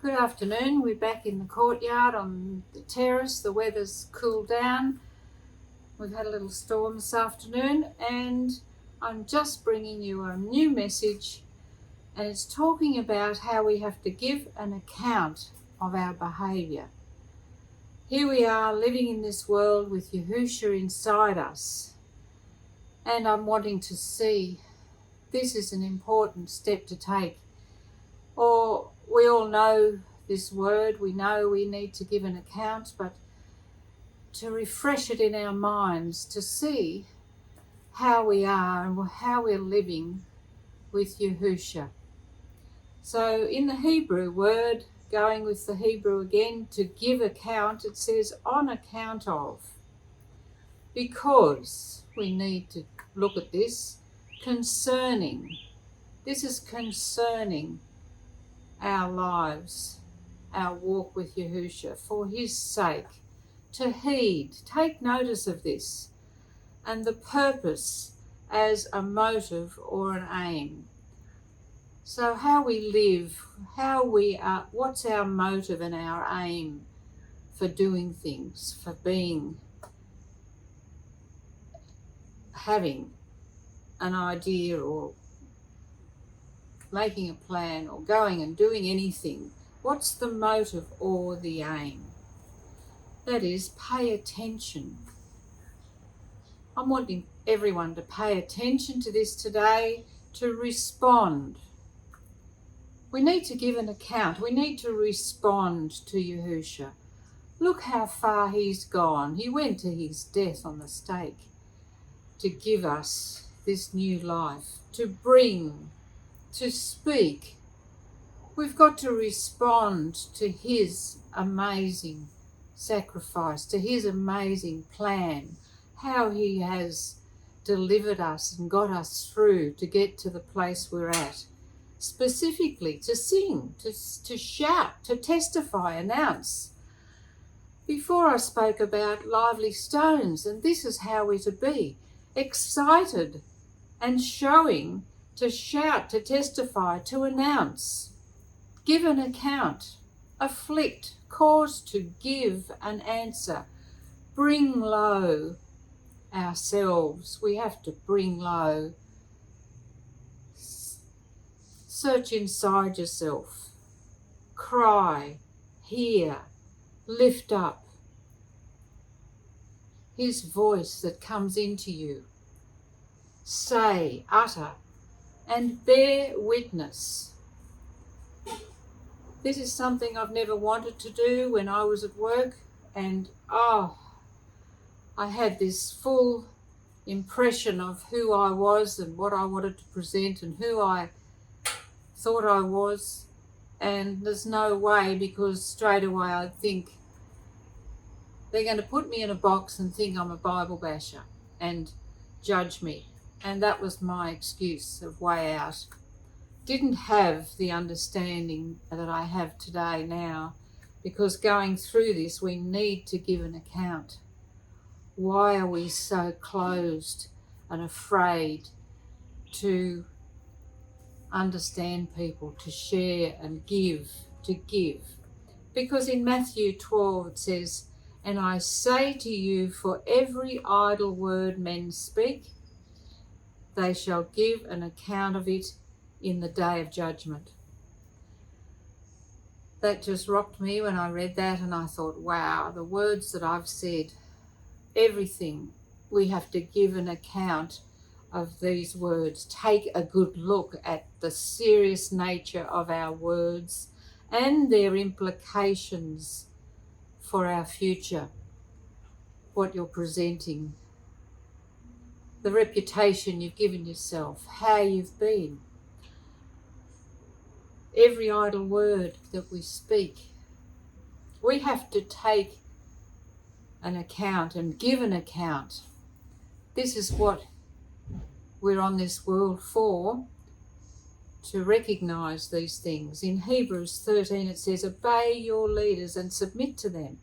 Good afternoon. We're back in the courtyard on the terrace. The weather's cooled down. We've had a little storm this afternoon, and I'm just bringing you a new message, and it's talking about how we have to give an account of our behaviour. Here we are living in this world with Yahusha inside us, and I'm wanting to see this is an important step to take. Or we all know this word, we know we need to give an account, but to refresh it in our minds, to see how we are and how we're living with Yahusha. So in the Hebrew word, going with the Hebrew again, to give account, it says on account of. Because we need to look at this, concerning. This is concerning our lives, our walk with Yahusha, for his sake, to heed, take notice of this, and the purpose as a motive or an aim. So how we live, how we are, what's our motive and our aim for doing things, for being, having an idea or making a plan or going and doing anything. What's the motive or the aim? That is, pay attention. I'm wanting everyone to pay attention to this today, to respond. We need to give an account. We need to respond to Yahusha. Look how far he's gone. He went to his death on the stake to give us this new life, to bring, to speak. We've got to respond to his amazing sacrifice, to his amazing plan, how he has delivered us and got us through to get to the place we're at. Specifically to sing, to shout, to testify, announce. Before I spoke about lively stones, and this is how we're to be, excited and showing, to shout, to testify, to announce, give an account, afflict, cause to give an answer, bring low ourselves. We have to bring low. Search inside yourself, cry, hear, lift up his voice that comes into you. Say, utter, and bear witness. This is something I've never wanted to do when I was at work, and I had this full impression of who I was and what I wanted to present and who I thought I was, and there's no way, because straight away I think they're going to put me in a box and think I'm a Bible basher and judge me. And that was my excuse of way out. Didn't have the understanding that I have today now, because going through this we need to give an account. Why are we so closed and afraid to understand people, to share and give, to give? Because in Matthew 12 it says, "And I say to you, for every idle word men speak, they shall give an account of it in the day of judgment." That just rocked me when I read that, and I thought, wow, the words that I've said, everything, we have to give an account of these words. Take a good look at the serious nature of our words and their implications for our future, what you're presenting, the reputation you've given yourself, how you've been. Every idle word that we speak, we have to take an account and give an account. This is what we're on this world for, to recognise these things. In Hebrews 13 it says, "Obey your leaders and submit to them,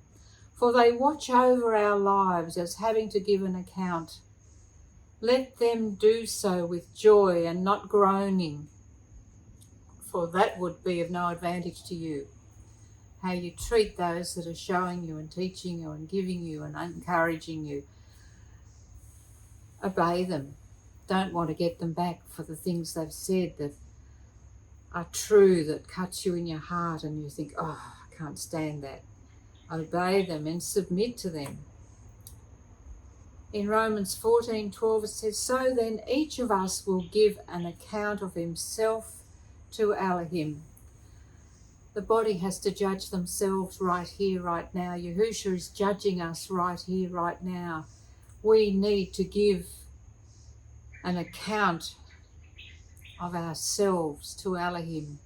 for they watch over our lives as having to give an account. Let them do so with joy and not groaning, for that would be of no advantage to you." how you treat those that are showing you and teaching you and giving you and encouraging you. Obey them. Don't want to get them back for the things they've said that are true, that cuts you in your heart and you think, oh, I can't stand that. Obey them and submit to them. In Romans 14:12 it says, so then each of us will give an account of himself to Elohim. The body has to judge themselves right here, right now. Yahusha is judging us right here, right now. We need to give an account of ourselves to Elohim.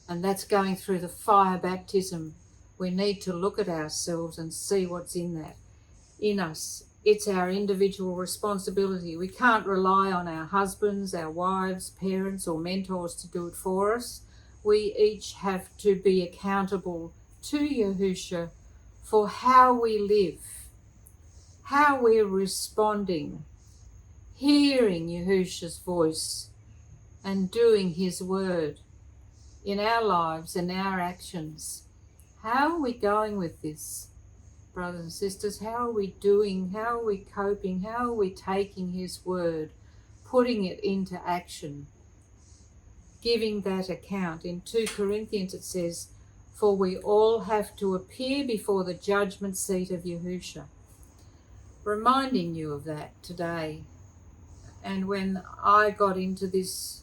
And that's going through the fire baptism. We need to look at ourselves and see what's in us. It's our individual responsibility. We can't rely on our husbands, our wives, parents or mentors to do it for us. We each have to be accountable to Yahusha for how we live, how we're responding, hearing Yahusha's voice and doing his word in our lives and our actions. How are we going with this, brothers and sisters? How are we doing? How are we coping? How are we taking his word, putting it into action, giving that account? In 2 Corinthians it says, for we all have to appear before the judgment seat of Yahusha. Reminding you of that today. And when I got into this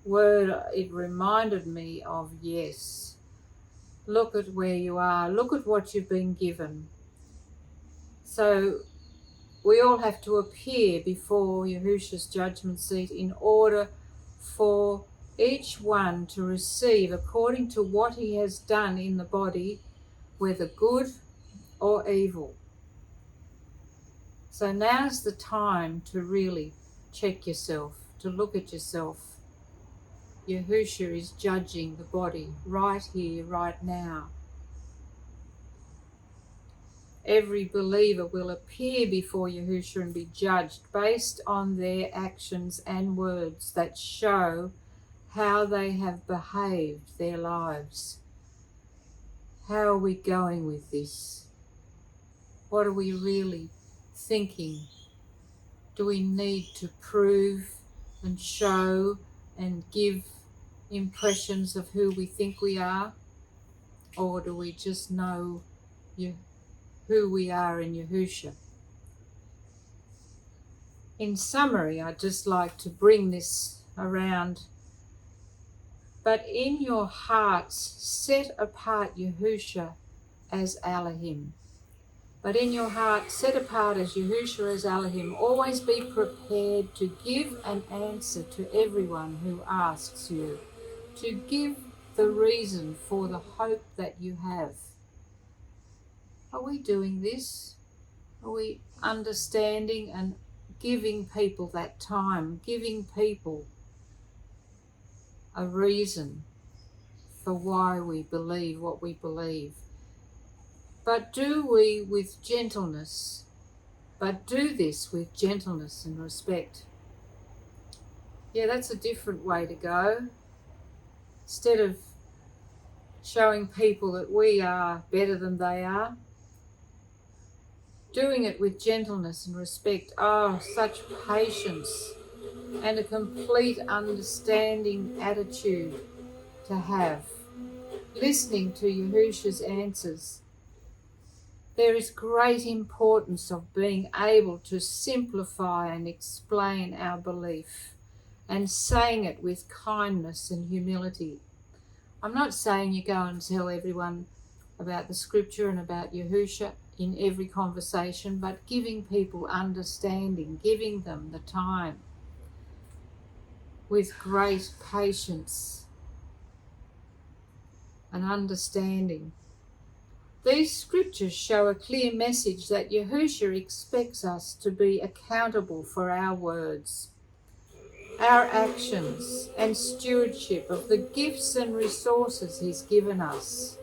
word, it reminded me of, yes, look at where you are, look at what you've been given. So we all have to appear before Yahusha's judgment seat in order for each one to receive according to what he has done in the body, whether good or evil. So now's the time to really check yourself, to look at yourself. Yahusha is judging the body right here, right now. Every believer will appear before Yahusha and be judged based on their actions and words that show how they have behaved their lives. How are we going with this? What are we really thinking? Do we need to prove and show and give impressions of who we think we are? Or do we just know who we are in Yahusha? In summary, I'd just like to bring this around. But in your hearts, set apart Yahusha as Elohim. But in your heart, set apart as Yahusha as Elohim. Always be prepared to give an answer to everyone who asks you, to give the reason for the hope that you have. Are we doing this? Are we understanding and giving people that time, giving people a reason for why we believe what we believe? But do we with gentleness, but do this with gentleness and respect. Yeah, that's a different way to go. Instead of showing people that we are better than they are, doing it with gentleness and respect. Oh, such patience and a complete understanding attitude to have. Listening to Yahusha's answers. There is great importance of being able to simplify and explain our belief and saying it with kindness and humility. I'm not saying you go and tell everyone about the scripture and about Yahusha in every conversation, but giving people understanding, giving them the time with great patience and understanding. These scriptures show a clear message that Yahusha expects us to be accountable for our words, our actions, and stewardship of the gifts and resources He's given us.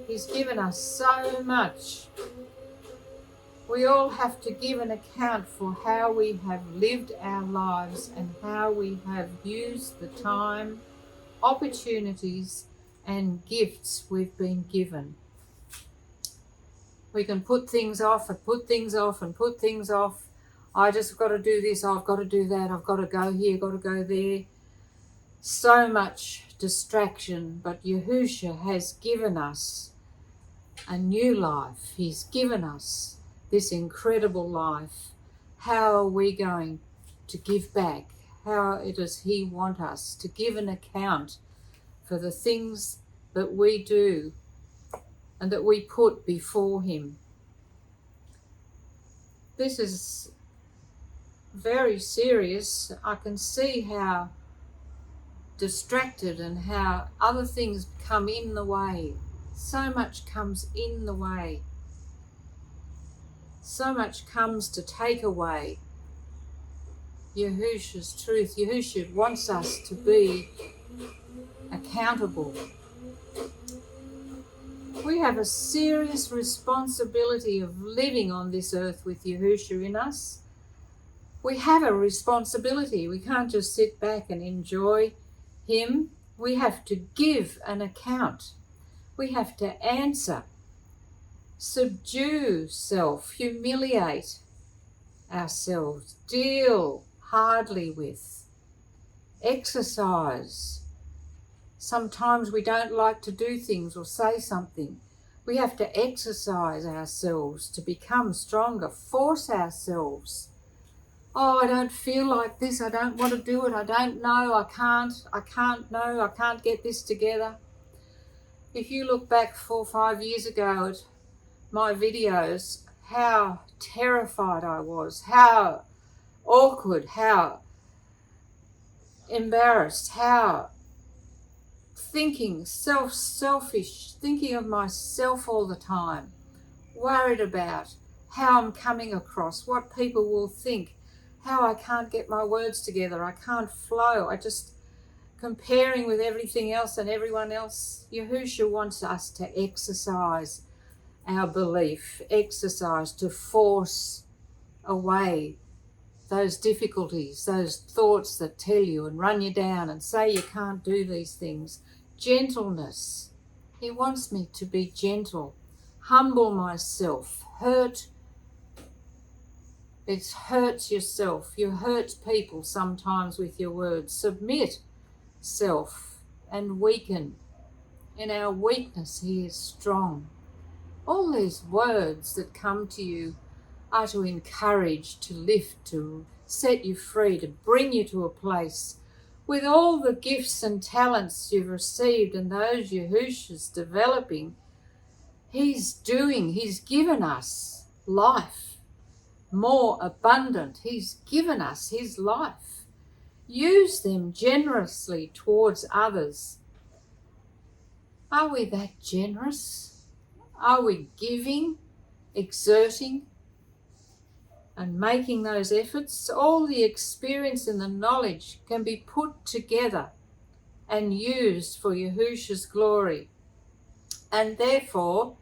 He's given us so much. We all have to give an account for how we have lived our lives and how we have used the time, opportunities, and gifts we've been given. We can put things off and put things off and put things off. I just got to do this, I've got to do that, I've got to go here, got to go there. So much distraction, but Yahusha has given us a new life. He's given us this incredible life. How are we going to give back? How does He want us to give an account for the things that we do and that we put before Him? This is very serious. I can see how distracted and how other things come in the way. So much comes in the way. So much comes to take away Yahusha's truth. Yahusha wants us to be accountable. We have a serious responsibility of living on this earth with Yahusha in us. We have a responsibility. We can't just sit back and enjoy Him. We have to give an account. We have to answer, subdue self, humiliate ourselves, deal hardly with, exercise. Sometimes we don't like to do things or say something. We have to exercise ourselves to become stronger, force ourselves. Oh, I don't feel like this, I don't want to do it, I don't know, I can't get this together. If you look back 4 or 5 years ago at my videos, how terrified I was, how awkward, how embarrassed, how thinking selfish, thinking of myself all the time, worried about how I'm coming across, what people will think, how I can't get my words together, I can't flow, I just comparing with everything else and everyone else. Yahusha wants us to exercise our belief, exercise to force away those difficulties, those thoughts that tell you and run you down and say you can't do these things. Gentleness. He wants me to be gentle, humble myself, hurt. It hurts yourself. You hurt people sometimes with your words. Submit self and weaken. In our weakness, He is strong. All these words that come to you are to encourage, to lift, to set you free, to bring you to a place with all the gifts and talents you've received and those Yahusha's developing. He's given us life more abundant. He's given us His life. Use them generously towards others. Are we that generous? Are we giving, exerting, and making those efforts? All the experience and the knowledge can be put together and used for Yahusha's glory, and therefore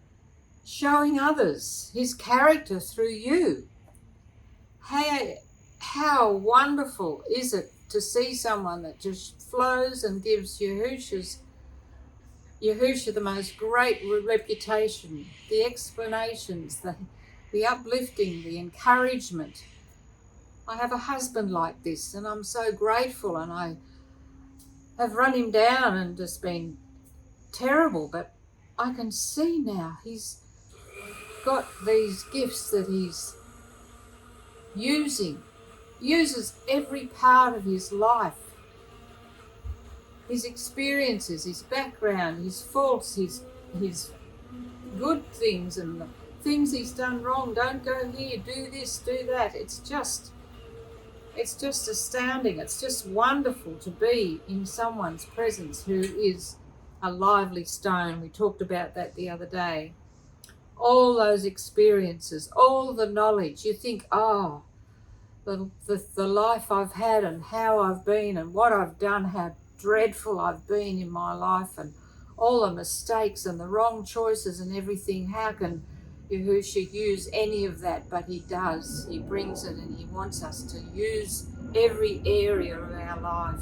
showing others His character through you. How wonderful is it to see someone that just flows and gives Yahusha the most great reputation, the explanations, the uplifting, the encouragement. I have a husband like this, and I'm so grateful, and I have run him down and just been terrible, but I can see now he's got these gifts that he's uses every part of his life, his experiences, his background, his faults, his good things and the things he's done wrong. Don't go here, do this, do that. It's just astounding. It's just wonderful to be in someone's presence who is a lively stone. We talked about that the other day. All those experiences, all the knowledge. You think, oh, the life I've had and how I've been and what I've done, how dreadful I've been in my life, and all the mistakes and the wrong choices and everything. How can Yahusha use any of that? But He does. He brings it, and He wants us to use every area of our life.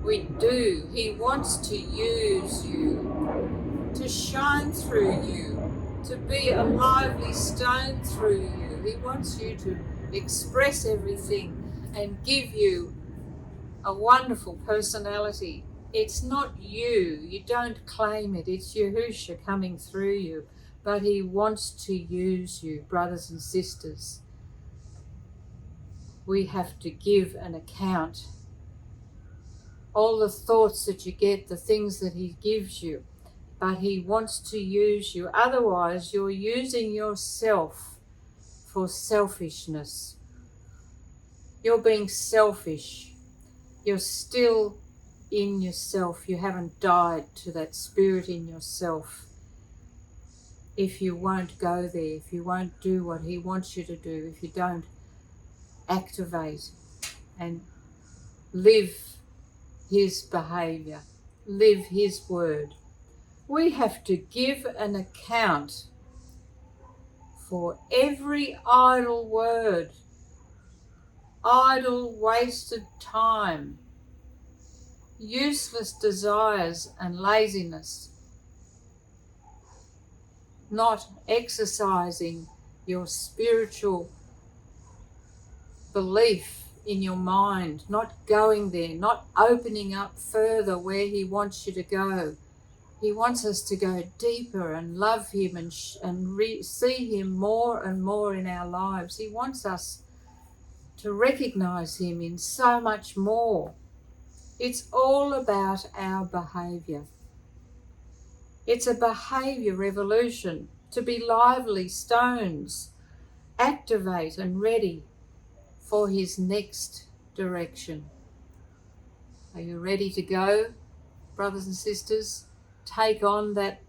We do. He wants to use you, to shine through you, to be a lively stone through you. He wants you to express everything and give you a wonderful personality. It's not you. You don't claim it. It's Yahusha coming through you. But he wants to use you, brothers and sisters. We have to give an account. All the thoughts that you get, the things that he gives you. But he wants to use you. Otherwise, you're using yourself for selfishness. You're being selfish. You're still in yourself. You haven't died to that spirit in yourself. If you won't go there, if you won't do what he wants you to do, if you don't activate and live his behaviour, live his word. We have to give an account for every idle word, idle wasted time, useless desires and laziness, not exercising your spiritual belief in your mind, not going there, not opening up further where he wants you to go. He wants us to go deeper and love him and see him more and more in our lives. He wants us to recognize him in so much more. It's all about our behaviour. It's a behaviour revolution, to be lively stones, activate and ready for his next direction. Are you ready to go, brothers and sisters? Take on that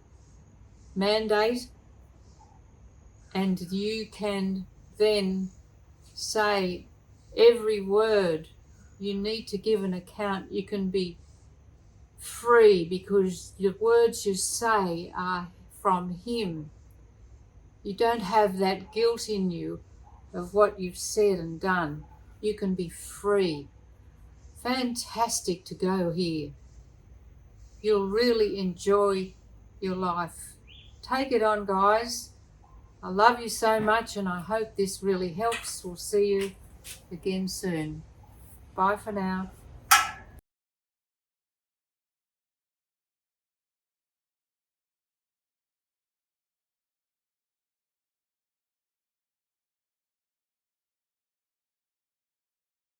mandate, and you can then say every word. You need to give an account. You can be free because the words you say are from him. You don't have that guilt in you of what you've said and done. You can be free. Fantastic to go here. You'll really enjoy your life. Take it on, guys. I love you so much, and I hope this really helps. We'll see you again soon. Bye for now.